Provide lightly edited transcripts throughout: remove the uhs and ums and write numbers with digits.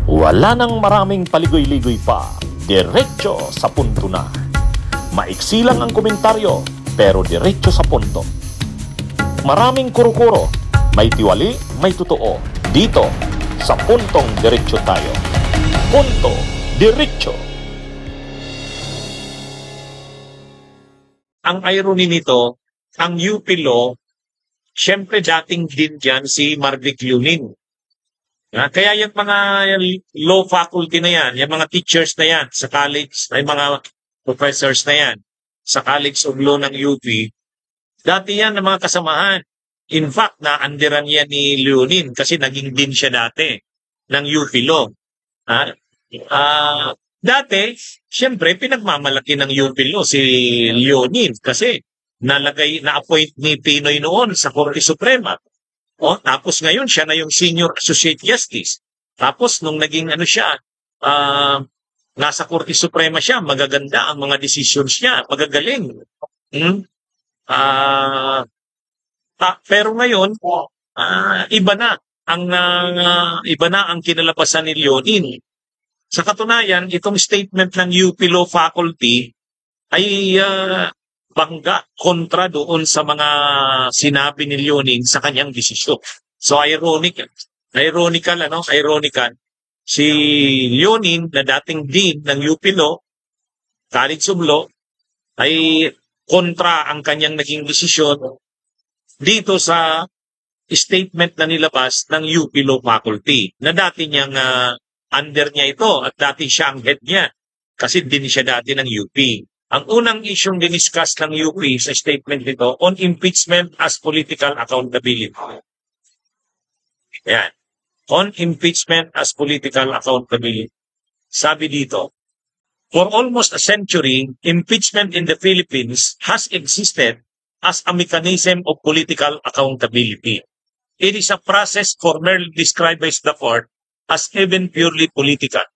Wala nang maraming paligoy-ligoy pa, diretso sa punto na. Maiksi lang ang komentaryo, pero diretso sa punto. Maraming kuro-kuro, may tiwali, may totoo. Dito, sa puntong diretso tayo. Punto, diretso. Ang irony nito, ang UP Law, siyempre dating din dyan si Marvic Yunin. Kaya yung mga law faculty na yan, yung mga teachers na yan sa college, ay mga professors na yan sa College of Law ng UP, dati yan ng mga kasamahan. In fact, naandiran yan ni Leonin kasi naging din siya dati ng UP Law. Dati, siyempre, pinagmamalaki ng UP Law si Leonin kasi na-appoint ni Pinoy noon sa Korte Suprema. Tapos ngayon siya na yung Senior Associate Justice. Tapos nung naging nasa Korte Suprema siya, magaganda ang mga decisions niya, magagaling. Pero ngayon, iba na ang kinalabasan ni Leonin. Sa katunayan, itong statement ng UP Law Faculty ay bangga kontra doon sa mga sinabi ni Leonin sa kanyang desisyon. So ironical, si Leonin na dating dean ng UP Law, College of Law, ay kontra ang kanyang naging desisyon dito sa statement na nilabas ng UP Law Faculty na dati niyang under niya ito at dati siya ang head niya kasi din siya dati ng UP. Ang unang isyong diniscuss ng UP sa statement nito on impeachment as political accountability. Yan. On impeachment as political accountability. Sabi dito, for almost a century, impeachment in the Philippines has existed as a mechanism of political accountability. It is a process formally described by the court as even purely political.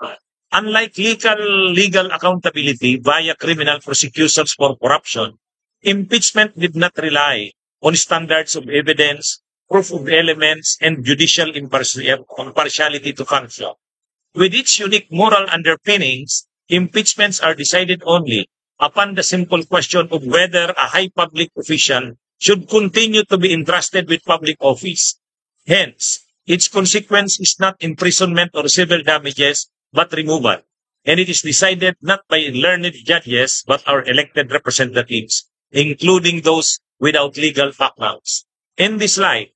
Unlike legal accountability via criminal prosecutions for corruption, impeachment did not rely on standards of evidence, proof of elements, and judicial impartiality to function. With its unique moral underpinnings, impeachments are decided only upon the simple question of whether a high public official should continue to be entrusted with public office. Hence, its consequence is not imprisonment or civil damages, but removal. And it is decided not by learned judges, but our elected representatives, including those without legal backgrounds. In this light,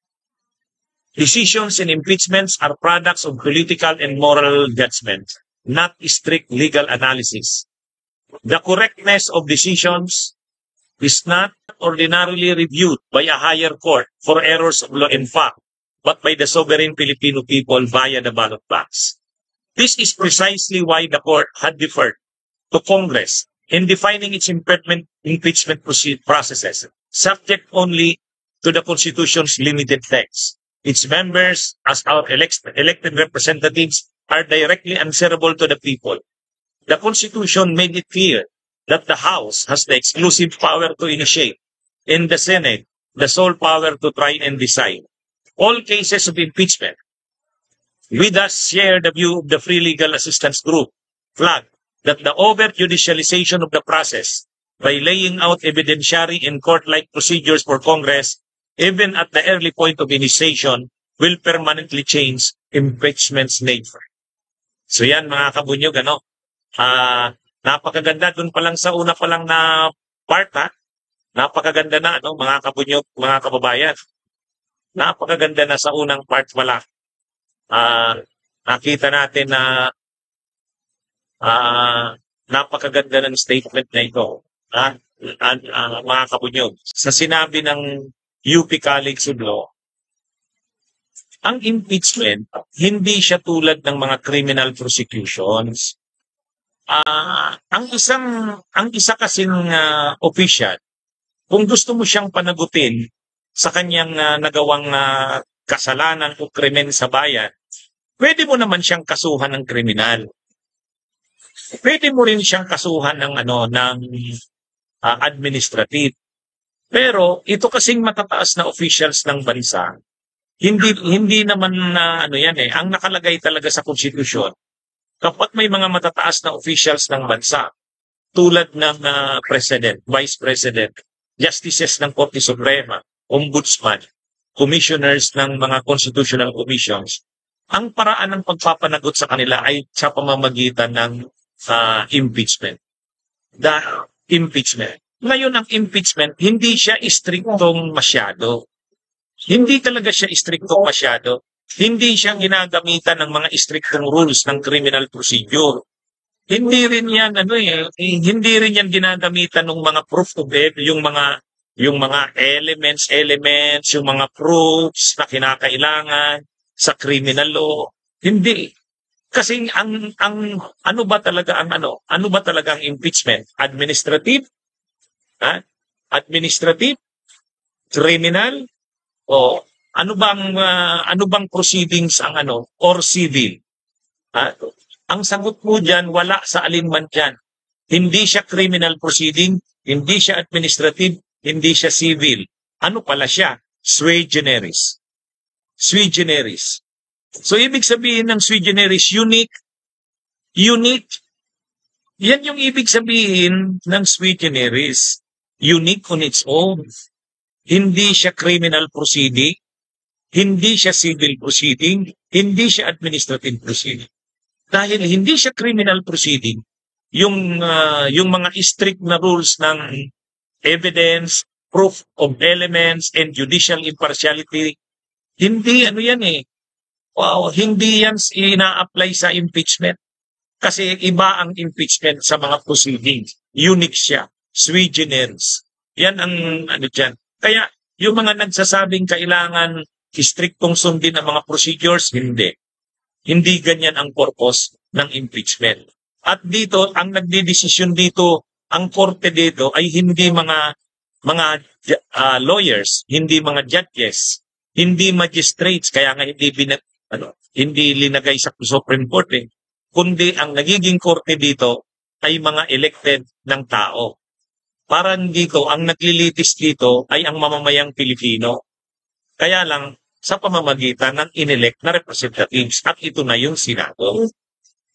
decisions and impeachments are products of political and moral judgment, not strict legal analysis. The correctness of decisions is not ordinarily reviewed by a higher court for errors of law and fact, but by the sovereign Filipino people via the ballot box. This is precisely why the court had deferred to Congress in defining its impeachment processes, subject only to the Constitution's limited text. Its members, as our elected representatives, are directly answerable to the people. The Constitution made it clear that the House has the exclusive power to initiate, and the Senate the sole power to try and decide all cases of impeachment. We thus share the view of the Free Legal Assistance Group, FLAG, that the over-judicialization of the process by laying out evidentiary and court-like procedures for Congress, even at the early point of initiation, will permanently change impeachment's nature. So yan mga kabunyog, napakaganda dun pa lang sa una pa lang na part, napakaganda na, mga kabunyog, mga kababayan. Napakaganda na sa unang part pala. Nakita natin na napakaganda ng statement na ito, mga kabunyog. Sa sinabi ng UP College of Law, ang impeachment, hindi siya tulad ng mga criminal prosecutions. Ang isa kasing official, kung gusto mo siyang panagutin sa kanyang nagawang kasalanan o krimen sa bayan, pwede mo naman siyang kasuhan ng kriminal. Pwede mo rin siyang kasuhan ng administrative. Pero ito kasing matataas na officials ng bansa, hindi naman ang nakalagay talaga sa konstitusyon kapag may mga matataas na officials ng bansa, tulad ng President, Vice President, Justices ng Korte Suprema, Ombudsman, Commissioners ng mga Constitutional Commissions, ang paraan ng pagpapanagot sa kanila ay sa pamamagitan ng impeachment. Impeachment. Ngayon, ang impeachment, hindi siya istriktong masyado. Hindi talaga siya istriktong masyado. Hindi siya ginagamitan ng mga istriktong rules ng criminal procedure. Hindi rin yan hindi rin yan ginagamitan ng mga proof of evidence, yung mga elements, yung mga proofs na kinakailangan sa criminal law. Hindi. Kasi ano ba talaga ang impeachment? Administrative? Administrative? Criminal? O ano bang proceedings or civil? Ang sagot mo diyan, wala sa alinman diyan. Hindi siya criminal proceeding, hindi siya administrative, hindi siya civil. Ano pala siya? Sui generis. Sui generis. So ibig sabihin ng sui generis, unique. Yan yung ibig sabihin ng sui generis. Unique on its own. Hindi siya criminal proceeding, hindi siya civil proceeding, hindi siya administrative proceeding. Dahil hindi siya criminal proceeding, yung mga strict na rules ng evidence, proof of elements, and judicial impartiality, hindi hindi yan ina-apply sa impeachment. Kasi iba ang impeachment sa mga proceedings. Unique siya. Sui generis. Yan ang dyan. Kaya yung mga nagsasabing kailangan istriktong sundin ang mga procedures, hindi. Hindi ganyan ang purpose ng impeachment. At dito, ang nagdidesisyon dito, ang korte dito ay hindi mga lawyers, hindi mga judges, hindi magistrates, kaya nga hindi linagay sa Supreme Court, kundi ang nagiging korte dito ay mga elected ng tao. Parang dito, ang naglilitis dito ay ang mamamayang Pilipino. Kaya lang, sa pamamagitan ng inelect na representatives, at ito na yung Senado.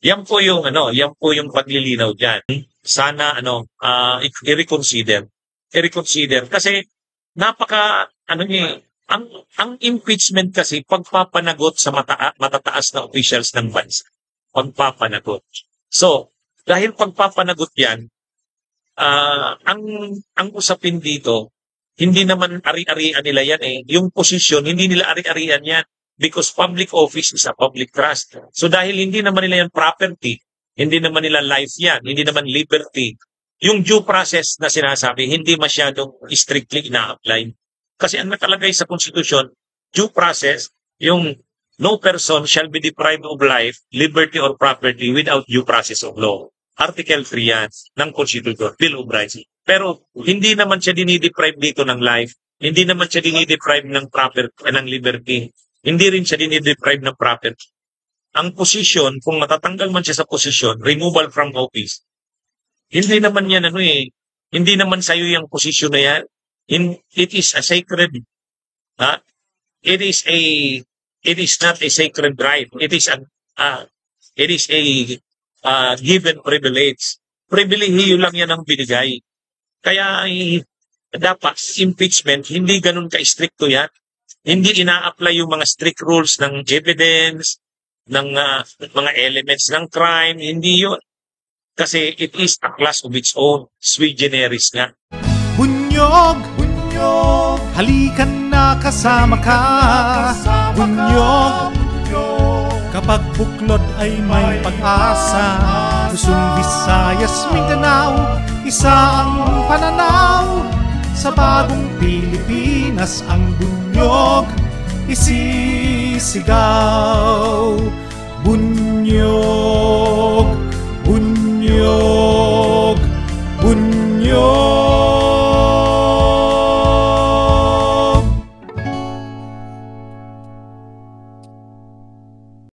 Yan po yung paglilinaw diyan. Sana i-reconsider. Kasi ang impeachment kasi pagpapanagot sa matataas na officials ng bansa. Pagpapanagot. So, dahil pagpapanagot yan, ang usapin dito, hindi naman ari-arian nila yan Yung posisyon, hindi nila ari-arian yan. Because public office is a public trust. So dahil hindi naman nila yan property, hindi naman nila life yan, hindi naman liberty, yung due process na sinasabi, hindi masyadong strictly ina-apply. Kasi ang nakalagay sa Constitution, due process, yung no person shall be deprived of life, liberty, or property without due process of law. Article 3 yan ng Constitution, Bill of Rights. Pero hindi naman siya dinideprive dito ng life, hindi naman siya dinideprive ng property, ng liberty, hindi rin siya dinideprive ng property. Ang position, kung matatanggal man siya sa posisyon, removal from office, hindi naman yan hindi naman sa'yo yung posisyon na yan. It is a sacred, it is not a sacred right. It is a given privilege. Pribilehiyo lang yan ang binigay. Kaya dapat impeachment, hindi ganun ka-stricto yan. Hindi ina-apply yung mga strict rules ng evidence, ng mga elements ng crime, hindi yun. Kasi it is a class of its own, sui generis nga. Bunyog, halikan na kasama ka. Bunyog, kapag buklod ay may pag-asa. Luzon, Visayas, Mindanao, isa ang pananaw. Sa bagong Pilipinas ang bunyog isisigaw. Bunyog.